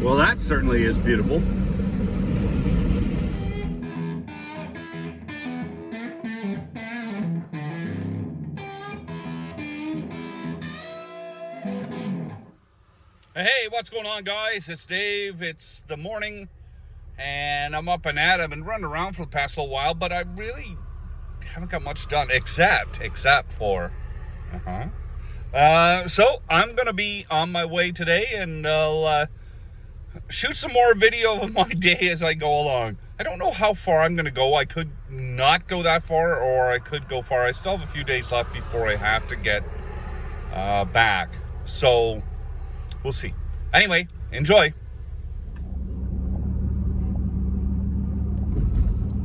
Well, that certainly is beautiful. Hey, what's going on, guys? It's Dave. It's the morning, and I'm up and at it. I've been running around for the past little while, but I really haven't got much done except for so I'm gonna be on my way today, and I'll shoot some more video of my day as I go along. I don't know how far I'm gonna go. I could not go that far, or I could go far. I still have a few days left before I have to get back, so we'll see. Anyway, enjoy.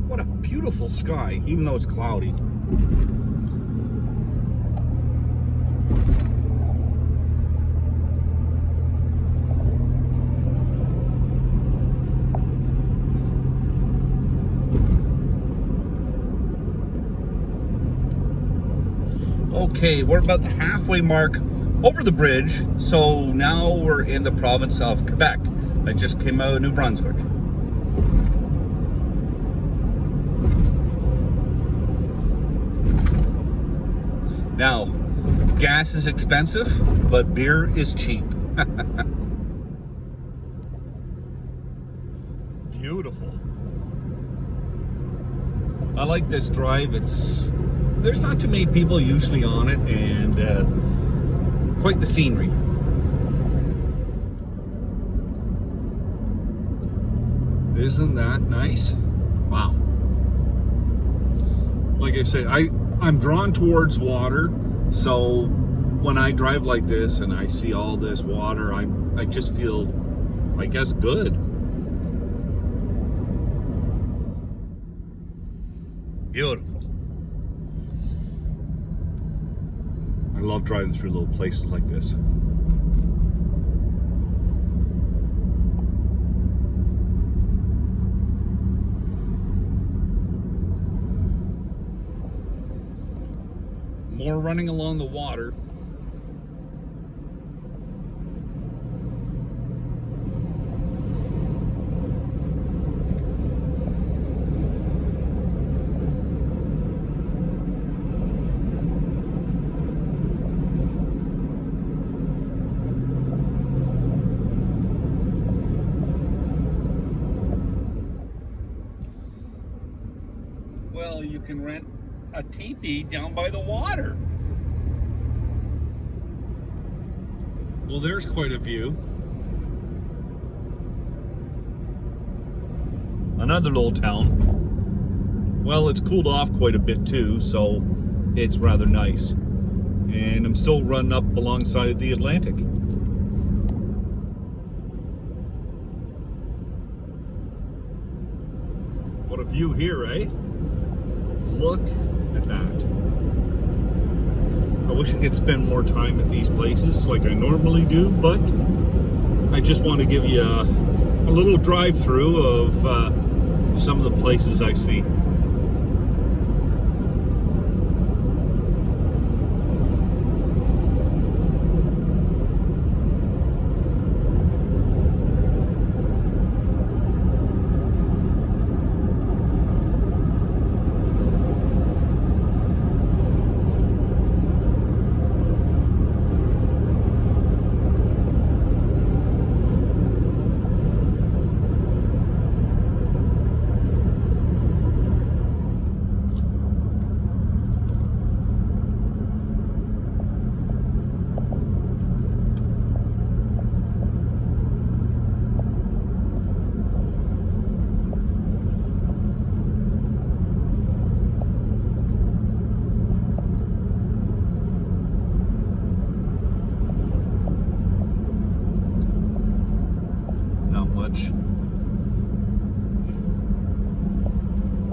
What a beautiful sky, even though it's cloudy. Okay, we're about the halfway mark over the bridge, so now we're in the province of Quebec. I just came out of New Brunswick. Now, gas is expensive, but beer is cheap. Beautiful. I like this drive. There's not too many people usually on it, and quite the scenery. Isn't that nice? Wow. Like I said, I'm drawn towards water, so when I drive like this and I see all this water, I just feel, I guess, good. Beautiful. I love driving through little places like this. More running along the water. Well, you can rent a teepee down by the water. Well, there's quite a view. Another little town. Well, it's cooled off quite a bit too, so it's rather nice. And I'm still running up alongside of the Atlantic. What a view here, eh? Look at that. I wish I could spend more time at these places like I normally do, but I just want to give you a little drive-through of some of the places I see.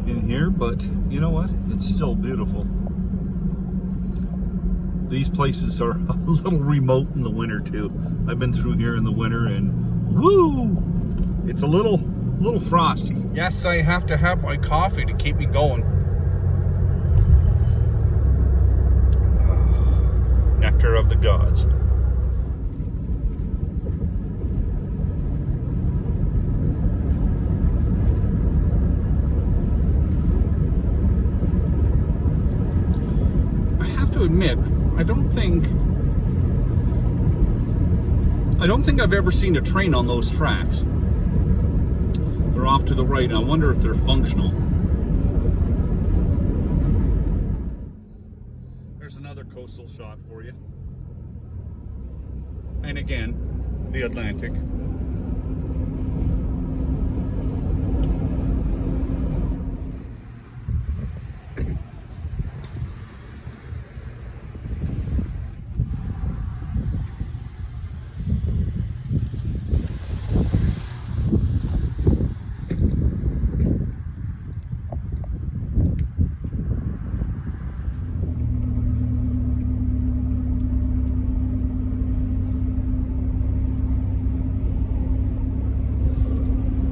In here, but you know what? It's still beautiful. These places are a little remote in the winter too. I've been through here in the winter, and woo! It's a little frosty. Yes, I have to have my coffee to keep me going. Nectar of the gods. admit, I don't think I've ever seen a train on those tracks. They're off to the right. I wonder if they're functional. There's another coastal shot for you. And again, the Atlantic.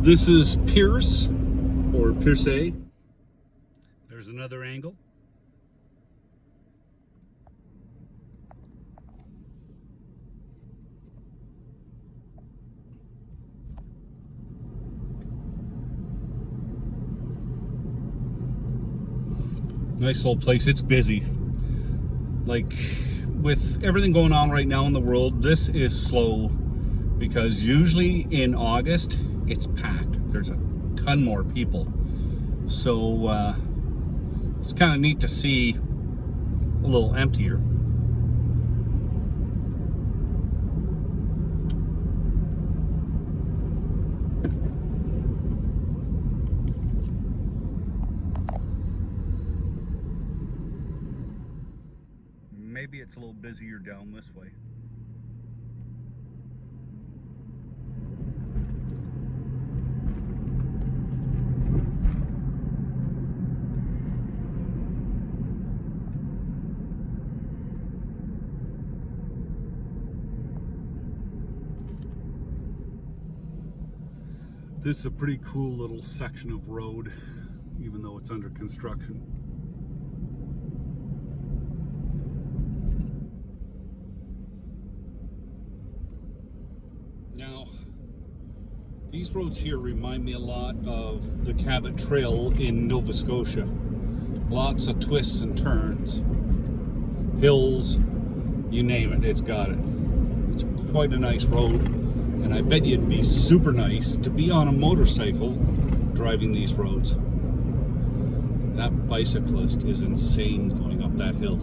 This is Pierce, or Pierce. There's another angle. Nice little place. It's busy. Like, with everything going on right now in the world, this is slow, because usually in August, it's packed. There's a ton more people. So it's kind of neat to see a little emptier. Maybe it's a little busier down this way. This is a pretty cool little section of road, even though it's under construction. Now, these roads here remind me a lot of the Cabot Trail in Nova Scotia. Lots of twists and turns, hills, you name it, it's got it. It's quite a nice road. And I bet you it'd be super nice to be on a motorcycle driving these roads. That bicyclist is insane going up that hill.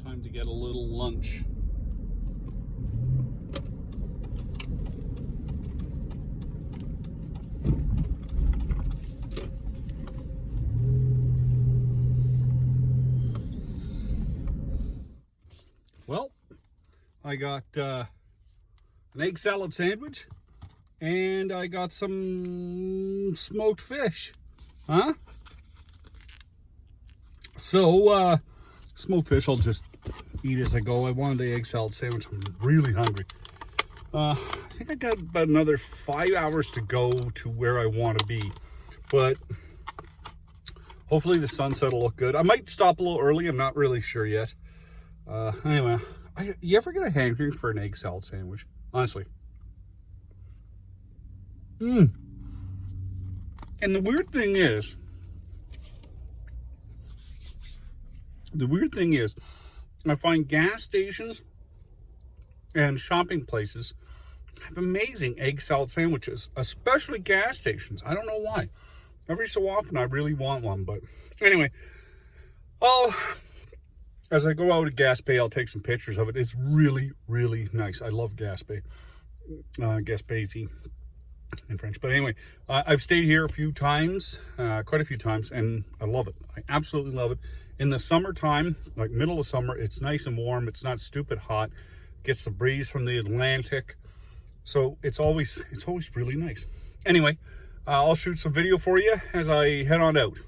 Time to get a little lunch. Well, I got an egg salad sandwich and I got some smoked fish. Huh? So, smoked fish I'll just eat as I go. I wanted the egg salad sandwich. I'm really hungry. I think I got about another 5 hours to go to where I want to be, but hopefully the sunset will look good. I might stop a little early. I'm not really sure yet. Anyway, you ever get a hankering for an egg salad sandwich? Honestly. And the weird thing is, I find gas stations and shopping places have amazing egg salad sandwiches, especially gas stations. I don't know why. Every so often I really want one, but anyway, as I go out to Gaspe, I'll take some pictures of it. It's really, really nice. I love Gaspe. Gaspesi in French. But anyway, I've stayed here a few times, quite a few times, and I love it. I absolutely love it. In the summertime, like middle of summer, it's nice and warm. It's not stupid hot. Gets the breeze from the Atlantic. So it's always really nice. Anyway, I'll shoot some video for you as I head on out.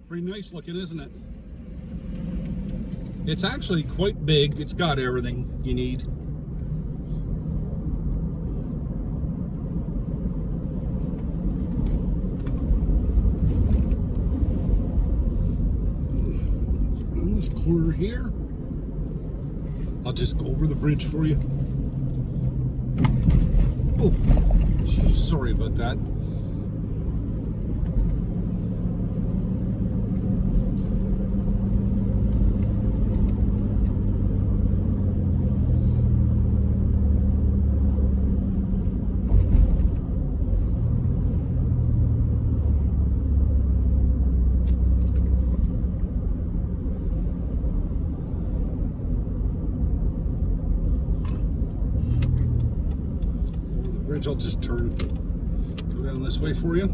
Pretty nice looking, isn't it? It's actually quite big. It's got everything you need. On this corner here, I'll just go over the bridge for you. Oh, geez, sorry about that. I'll just go down this way for you.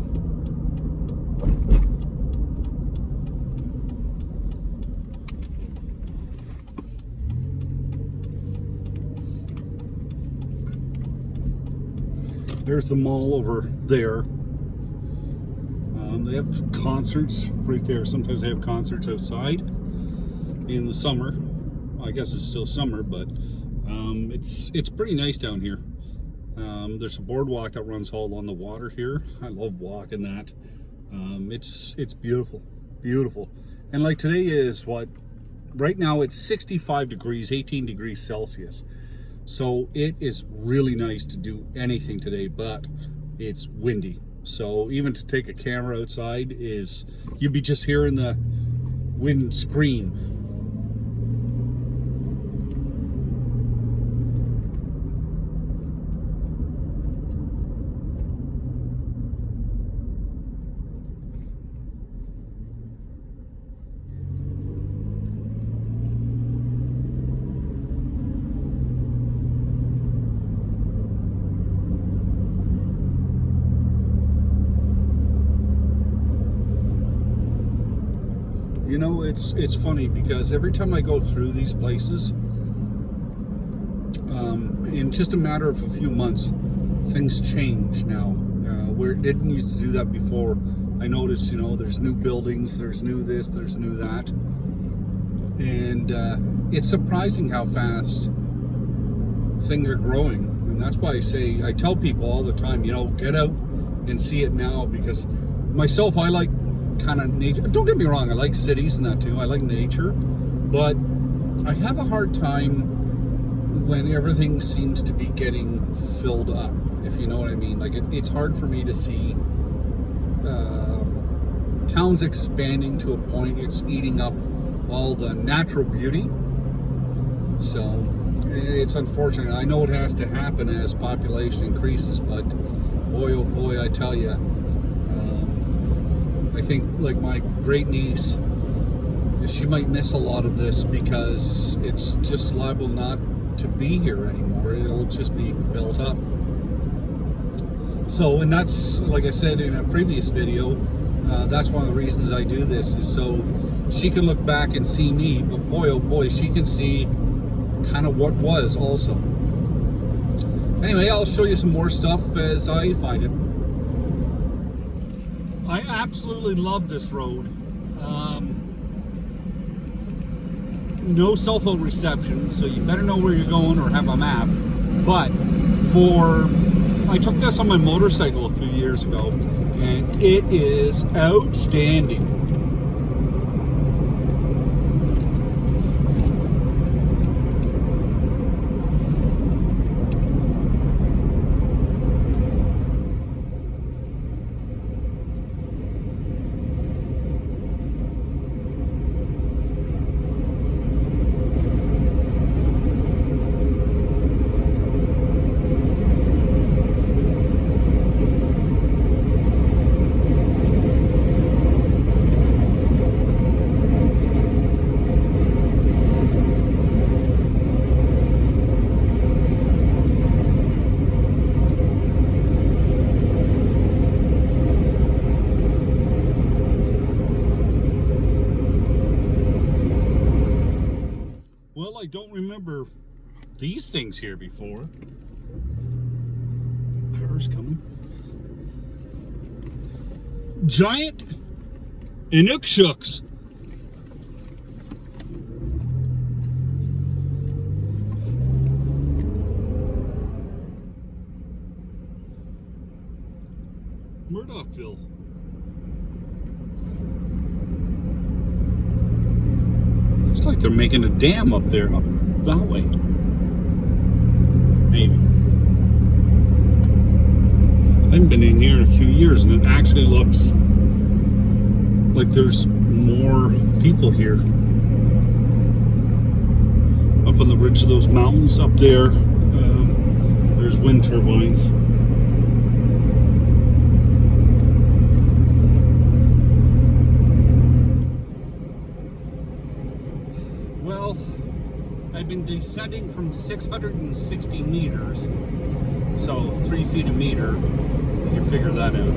There's the mall over there. They have concerts right there. Sometimes they have concerts outside in the summer. Well, I guess it's still summer, but it's pretty nice down here. There's a boardwalk that runs all along the water here. I love walking that. It's beautiful, beautiful. And like today is what? Right now it's 65 degrees, 18 degrees Celsius. So it is really nice to do anything today, but it's windy. So even to take a camera outside you'd be just hearing the wind scream. You know, it's funny because every time I go through these places, in just a matter of a few months, things change now. Where it didn't used to do that before. I notice, you know, there's new buildings, there's new this, there's new that. And it's surprising how fast things are growing. And that's why I tell people all the time, you know, get out and see it now, because myself, I like kind of nature. Don't get me wrong, I like cities and that too. I like nature, but I have a hard time when everything seems to be getting filled up, if you know what I mean. Like it's hard for me to see towns expanding to a point it's eating up all the natural beauty. So it's unfortunate. I know it has to happen as population increases, but boy oh boy, I tell you, I think like my great niece, she might miss a lot of this because it's just liable not to be here anymore. It'll just be built up. So, and that's, like I said in a previous video, that's one of the reasons I do this, is so she can look back and see me, but boy oh boy, she can see kind of what was also. Anyway, I'll show you some more stuff as I find it. I absolutely love this road. No cell phone reception, so you better know where you're going or have a map. But I took this on my motorcycle a few years ago, and it is outstanding. I don't remember these things here before. Cars coming. Giant Inukshooks. Murdochville. Looks like they're making a dam up there, up that way. Maybe. I haven't been in here in a few years, and it actually looks like there's more people here. Up on the ridge of those mountains up there, there's wind turbines. Well, I've been descending from 660 meters, so 3 feet a meter. You can figure that out.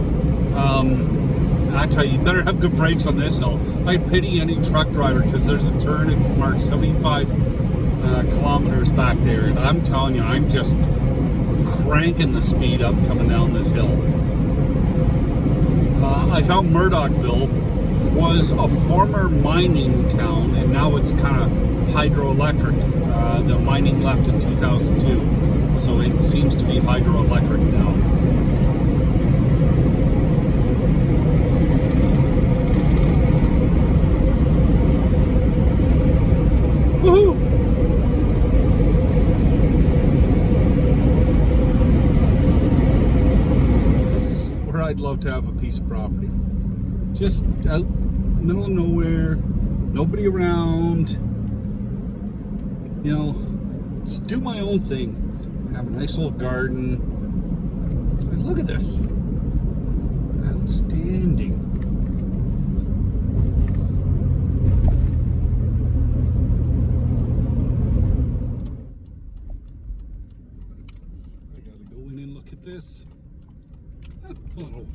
I tell you, you better have good brakes on this hill. I pity any truck driver, because there's a turn, it's marked 75 kilometers back there, and I'm telling you, I'm just cranking the speed up coming down this hill. I found Murdochville was a former mining town, and now it's kind of hydroelectric. The mining left in 2002, so it seems to be hydroelectric now. Woohoo! This is where I'd love to have a piece of property. Just out in the middle of nowhere, nobody around. You know, just do my own thing. Have a nice little garden. And look at this. Outstanding. This. Oh.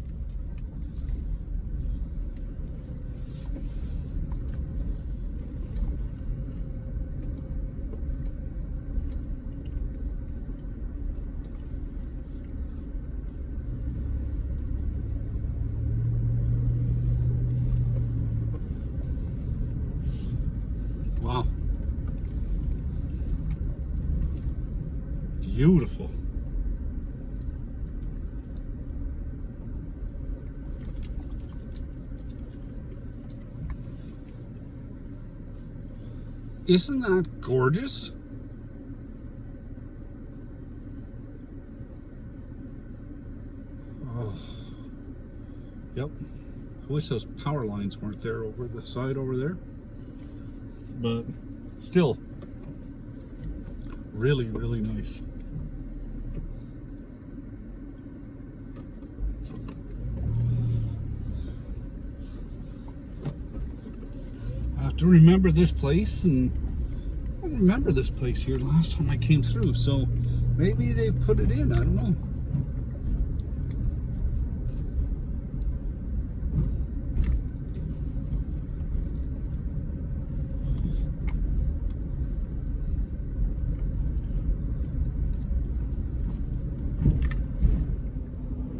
Wow. Beautiful. Isn't that gorgeous? Oh, yep. I wish those power lines weren't there over the side over there. But still, really, really nice. I have to remember this place, and I don't remember this place here last time I came through, so maybe they've put it in, I don't know.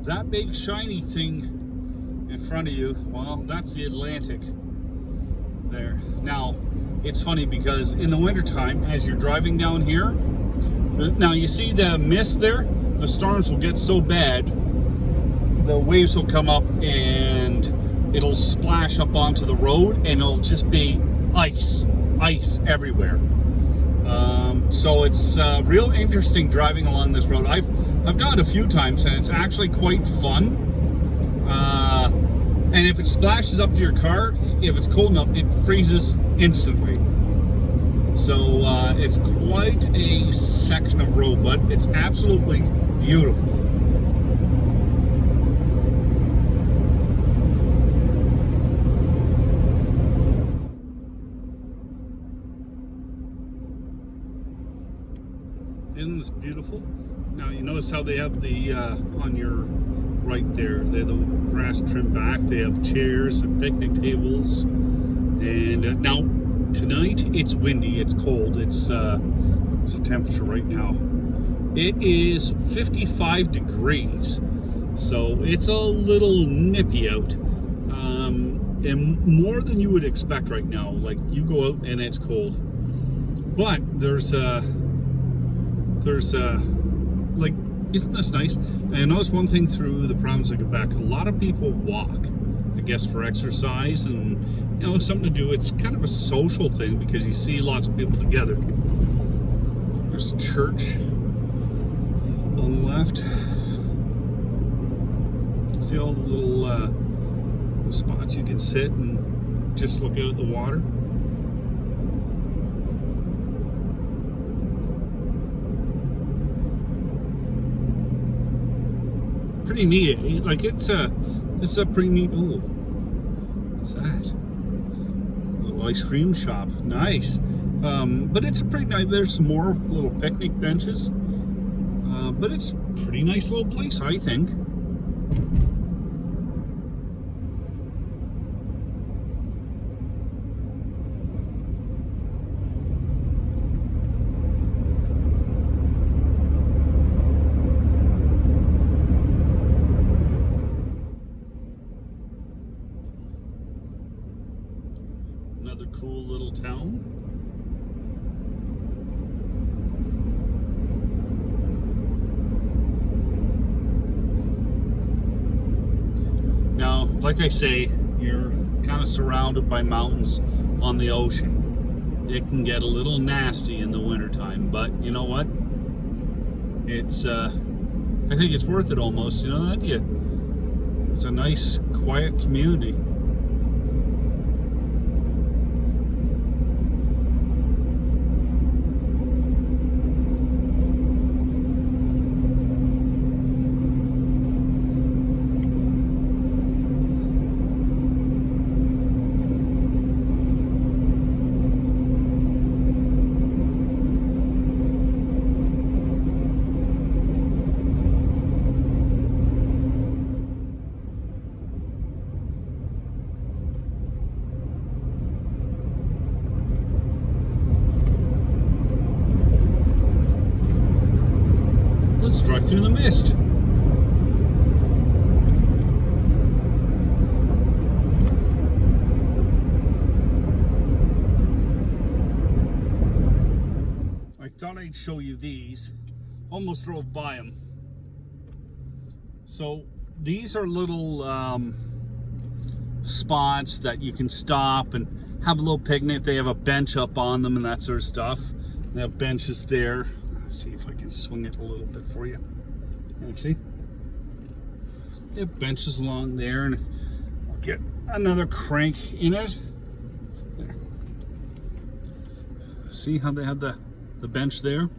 That big shiny thing in front of you, well, that's the Atlantic there. Now, it's funny because in the wintertime, as you're driving down here, now you see the mist there? The storms will get so bad, the waves will come up and it'll splash up onto the road, and it'll just be ice everywhere. So it's real interesting driving along this road. I've done it a few times, and it's actually quite fun. And if it splashes up to your car, if it's cold enough, it freezes instantly. So it's quite a section of road, but it's absolutely beautiful. Isn't this beautiful? Now you notice how they have the on your right there, they have the grass trimmed back, they have chairs and picnic tables, and now tonight it's windy, it's cold, it's the temperature right now. It is 55 degrees, so it's a little nippy out. and more than you would expect right now. Like, you go out and it's cold, but there's like, isn't this nice? And I noticed one thing through the province of Quebec, a lot of people walk, I guess, for exercise and, you know, something to do. It's kind of a social thing because you see lots of people together. There's a church on the left. See all the little spots you can sit and just look out at the water. Pretty neat, eh? Like, it's a pretty neat. Oh, what's that? A little ice cream shop. Nice. But it's a pretty nice. There's some more little picnic benches. But it's a pretty nice little place, I think. Another cool little town. Now, like I say, you're kind of surrounded by mountains on the ocean. It can get a little nasty in the wintertime, but you know what? It's, I think it's worth it almost, you know that? Yeah. It's a nice, quiet community. Let's drive through the mist. I thought I'd show you these. Almost drove by them. So these are little spots that you can stop and have a little picnic. They have a bench up on them and that sort of stuff. They have benches there. See if I can swing it a little bit for you. See? They have benches along there, and if I'll get another crank in it. There. See how they have the bench there?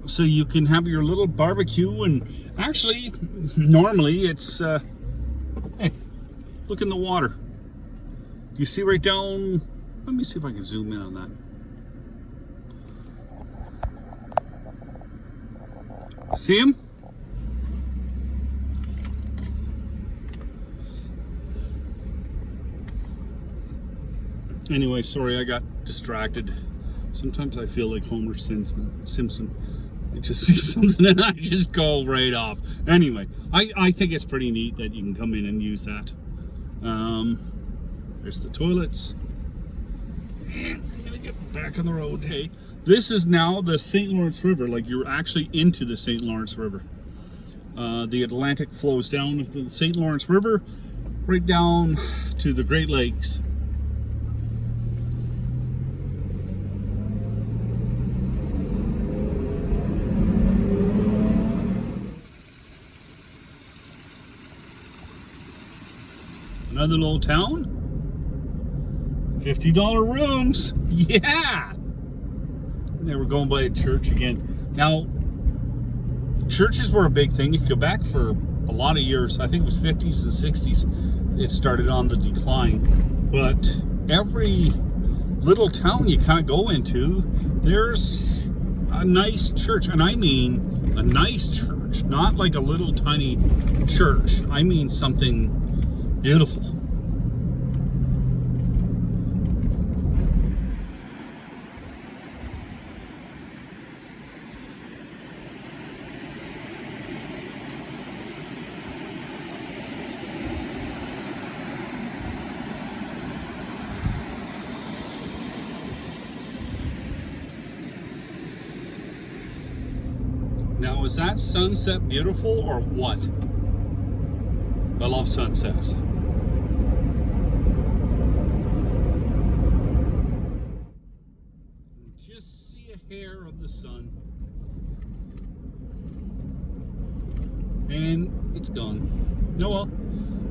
So you can have your little barbecue, and actually, normally it's, hey, look in the water. Do you see right down? Let me see if I can zoom in on that. See him? Anyway, sorry, I got distracted. Sometimes I feel like Homer Simpson. I just see something and I just go right off. Anyway, I think it's pretty neat that you can come in and use that. There's the toilets. And I'm gonna get back on the road. Hey. This is now the St. Lawrence River, like you're actually into the St. Lawrence River. The Atlantic flows down into the St. Lawrence River, right down to the Great Lakes. Another little town. $50 rooms. Yeah! They were going by a church again. Now, churches were a big thing in Quebec for a lot of years. I think it was 50s and 60s. It started on the decline. But every little town you kind of go into, there's a nice church. And I mean a nice church, not like a little tiny church. I mean something beautiful. Now, is that sunset beautiful or what? I love sunsets. Just see a hair of the sun. And it's gone. Oh well,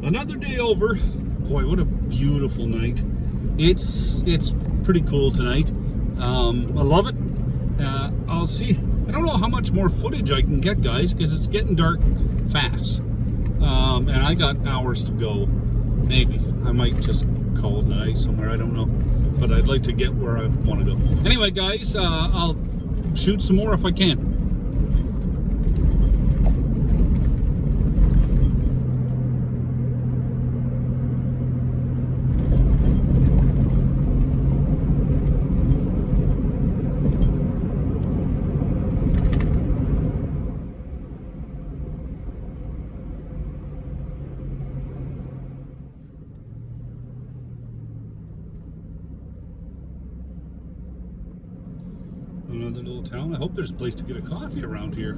another day over. Boy, what a beautiful night. It's pretty cool tonight. I love it. I'll see. I don't know how much more footage I can get, guys, because it's getting dark fast. And I got hours to go. Maybe. I might just call it a night somewhere. I don't know. But I'd like to get where I want to go. Anyway, guys, I'll shoot some more if I can. Another little town. I hope there's a place to get a coffee around here.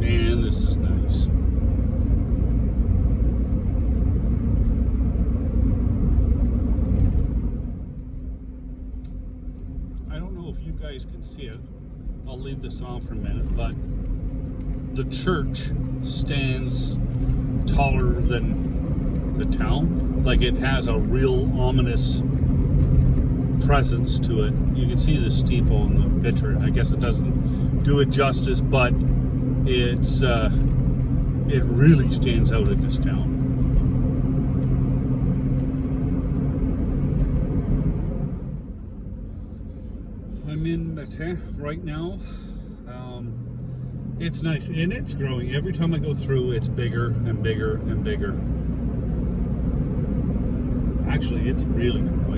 Man, this is nice. Can see it. I'll leave this on for a minute, but the church stands taller than the town. Like, it has a real ominous presence to it. You can see the steeple in the picture. I guess it doesn't do it justice, but it's it really stands out in this town. I'm in Matin right now. It's nice and it's growing. Every time I go through, it's bigger and bigger and bigger. Actually, it's really growing.